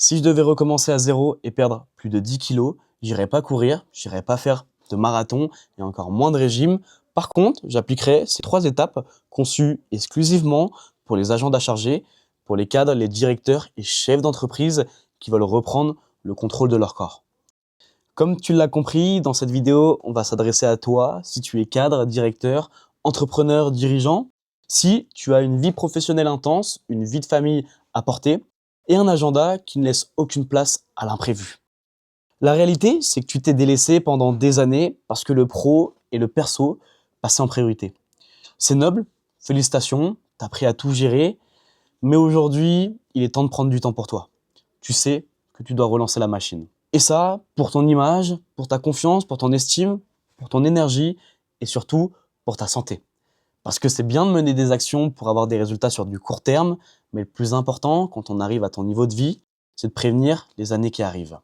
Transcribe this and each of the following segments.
Si je devais recommencer à zéro et perdre plus de 10 kilos, j'irais pas courir, j'irais pas faire de marathon et encore moins de régime. Par contre, j'appliquerais ces 3 étapes conçues exclusivement pour les agendas chargés, pour les cadres, les directeurs et chefs d'entreprise qui veulent reprendre le contrôle de leur corps. Comme tu l'as compris, dans cette vidéo, on va s'adresser à toi si tu es cadre, directeur, entrepreneur, dirigeant, si tu as une vie professionnelle intense, une vie de famille à porter et un agenda qui ne laisse aucune place à l'imprévu. La réalité, c'est que tu t'es délaissé pendant des années parce que le pro et le perso passaient en priorité. C'est noble, félicitations, t'as appris à tout gérer, mais aujourd'hui, il est temps de prendre du temps pour toi. Tu sais que tu dois relancer la machine. Et ça, pour ton image, pour ta confiance, pour ton estime, pour ton énergie et surtout pour ta santé. Parce que c'est bien de mener des actions pour avoir des résultats sur du court terme, mais le plus important, quand on arrive à ton niveau de vie, c'est de prévenir les années qui arrivent.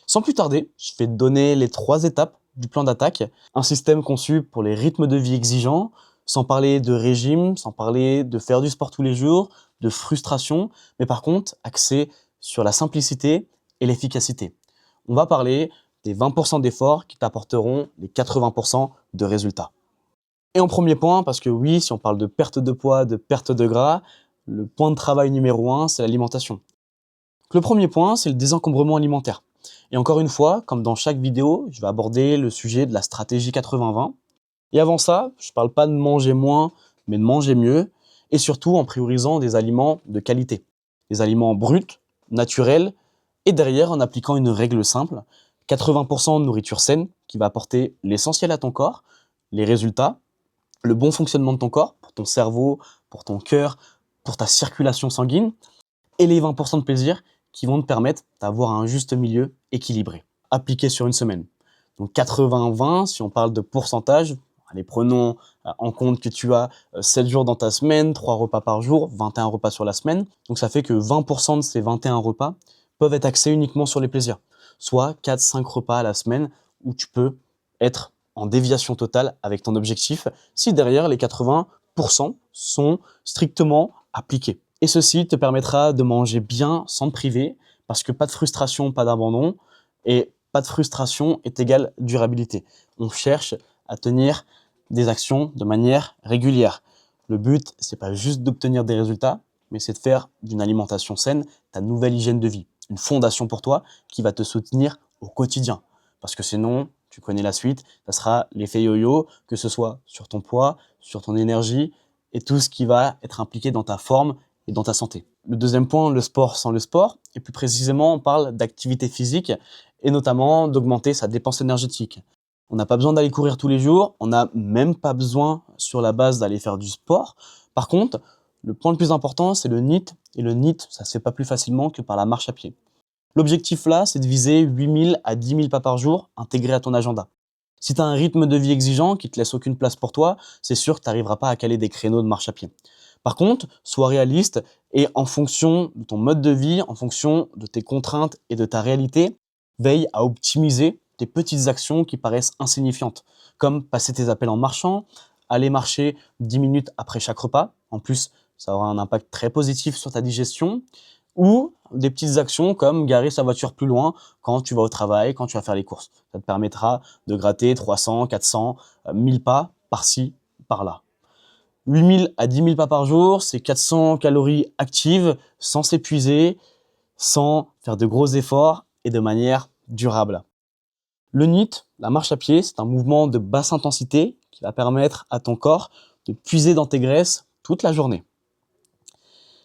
Sans plus tarder, je vais te donner les 3 étapes du plan d'attaque, un système conçu pour les rythmes de vie exigeants, sans parler de régime, sans parler de faire du sport tous les jours, de frustration, mais par contre axé sur la simplicité et l'efficacité. On va parler des 20% d'efforts qui t'apporteront les 80% de résultats. Et en premier point, parce que oui, si on parle de perte de poids, de perte de gras, le point de travail numéro 1, c'est l'alimentation. Le premier point, c'est le désencombrement alimentaire. Et encore une fois, comme dans chaque vidéo, je vais aborder le sujet de la stratégie 80-20. Et avant ça, je ne parle pas de manger moins, mais de manger mieux, et surtout en priorisant des aliments de qualité. Des aliments bruts, naturels, et derrière en appliquant une règle simple, 80% de nourriture saine qui va apporter l'essentiel à ton corps, les résultats, le bon fonctionnement de ton corps, pour ton cerveau, pour ton cœur, pour ta circulation sanguine, et les 20% de plaisir qui vont te permettre d'avoir un juste milieu équilibré, appliqué sur une semaine. Donc 80-20, si on parle de pourcentage, allez, prenons en compte que tu as 7 jours dans ta semaine, 3 repas par jour, 21 repas sur la semaine. Donc ça fait que 20% de ces 21 repas peuvent être axés uniquement sur les plaisirs, soit 4-5 repas à la semaine où tu peux être en déviation totale avec ton objectif, si derrière les 80% sont strictement appliqués. Et ceci te permettra de manger bien sans te priver, parce que pas de frustration, pas d'abandon, et pas de frustration est égal durabilité. On cherche à tenir des actions de manière régulière. Le but, c'est pas juste d'obtenir des résultats, mais c'est de faire d'une alimentation saine ta nouvelle hygiène de vie, une fondation pour toi qui va te soutenir au quotidien. Parce que sinon, tu connais la suite, ça sera l'effet yo-yo, que ce soit sur ton poids, sur ton énergie et tout ce qui va être impliqué dans ta forme et dans ta santé. Le deuxième point, le sport sans le sport, et plus précisément, on parle d'activité physique et notamment d'augmenter sa dépense énergétique. On n'a pas besoin d'aller courir tous les jours, on n'a même pas besoin sur la base d'aller faire du sport. Par contre, le point le plus important, c'est le NEAT, et le NEAT, ça se fait pas plus facilement que par la marche à pied. L'objectif là, c'est de viser 8000 à 10 000 pas par jour intégrés à ton agenda. Si tu as un rythme de vie exigeant qui te laisse aucune place pour toi, c'est sûr que tu n'arriveras pas à caler des créneaux de marche à pied. Par contre, sois réaliste et en fonction de ton mode de vie, en fonction de tes contraintes et de ta réalité, veille à optimiser tes petites actions qui paraissent insignifiantes, comme passer tes appels en marchant, aller marcher 10 minutes après chaque repas. En plus, ça aura un impact très positif sur ta digestion. Ou des petites actions comme garer sa voiture plus loin quand tu vas au travail, quand tu vas faire les courses. Ça te permettra de gratter 300, 400, 1000 pas par-ci, par-là. 8000 à 10 000 pas par jour, c'est 400 calories actives, sans s'épuiser, sans faire de gros efforts et de manière durable. Le NEAT, la marche à pied, c'est un mouvement de basse intensité qui va permettre à ton corps de puiser dans tes graisses toute la journée.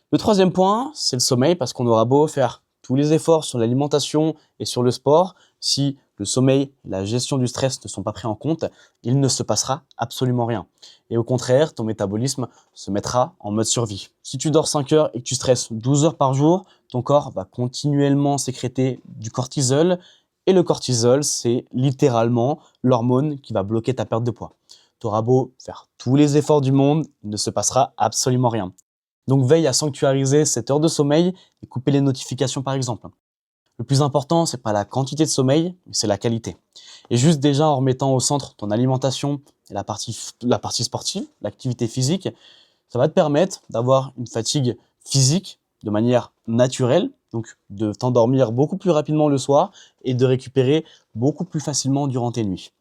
Le troisième point, c'est le sommeil, parce qu'on aura beau faire tous les efforts sur l'alimentation et sur le sport, si le sommeil et la gestion du stress ne sont pas pris en compte, il ne se passera absolument rien. Et au contraire, ton métabolisme se mettra en mode survie. Si tu dors 5 heures et que tu stresses 12 heures par jour, ton corps va continuellement sécréter du cortisol, et le cortisol, c'est littéralement l'hormone qui va bloquer ta perte de poids. Tu auras beau faire tous les efforts du monde, il ne se passera absolument rien. Donc veille à sanctuariser cette heure de sommeil et couper les notifications par exemple. Le plus important, c'est pas la quantité de sommeil, mais c'est la qualité. Et juste déjà en remettant au centre ton alimentation et la partie sportive, l'activité physique, ça va te permettre d'avoir une fatigue physique, de manière naturelle, donc de t'endormir beaucoup plus rapidement le soir et de récupérer beaucoup plus facilement durant tes nuits.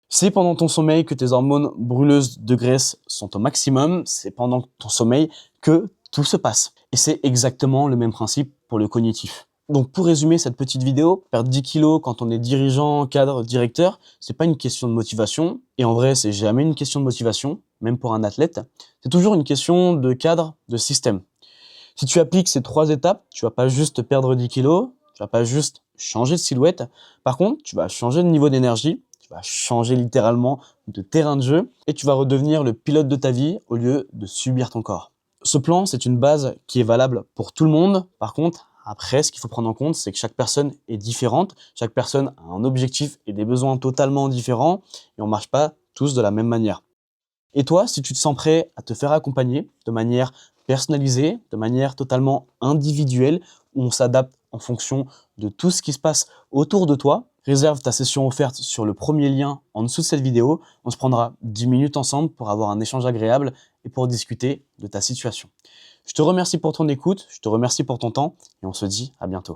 Si pendant ton sommeil que tes hormones brûleuses de graisse sont au maximum, c'est pendant ton sommeil que tout se passe. Et c'est exactement le même principe pour le cognitif. Donc pour résumer cette petite vidéo, perdre 10 kilos quand on est dirigeant, cadre, directeur, c'est pas une question de motivation. Et en vrai, c'est jamais une question de motivation, même pour un athlète. C'est toujours une question de cadre, de système. Si tu appliques ces 3 étapes, tu vas pas juste perdre 10 kilos, tu vas pas juste changer de silhouette. Par contre, tu vas changer de niveau d'énergie, tu vas changer littéralement de terrain de jeu et tu vas redevenir le pilote de ta vie au lieu de subir ton corps. Ce plan, c'est une base qui est valable pour tout le monde. Par contre, après, ce qu'il faut prendre en compte, c'est que chaque personne est différente. Chaque personne a un objectif et des besoins totalement différents et on marche pas tous de la même manière. Et toi, si tu te sens prêt à te faire accompagner de manière personnalisée, de manière totalement individuelle, où on s'adapte en fonction de tout ce qui se passe autour de toi, réserve ta session offerte sur le premier lien en dessous de cette vidéo. On se prendra 10 minutes ensemble pour avoir un échange agréable et pour discuter de ta situation. Je te remercie pour ton écoute, je te remercie pour ton temps et on se dit à bientôt.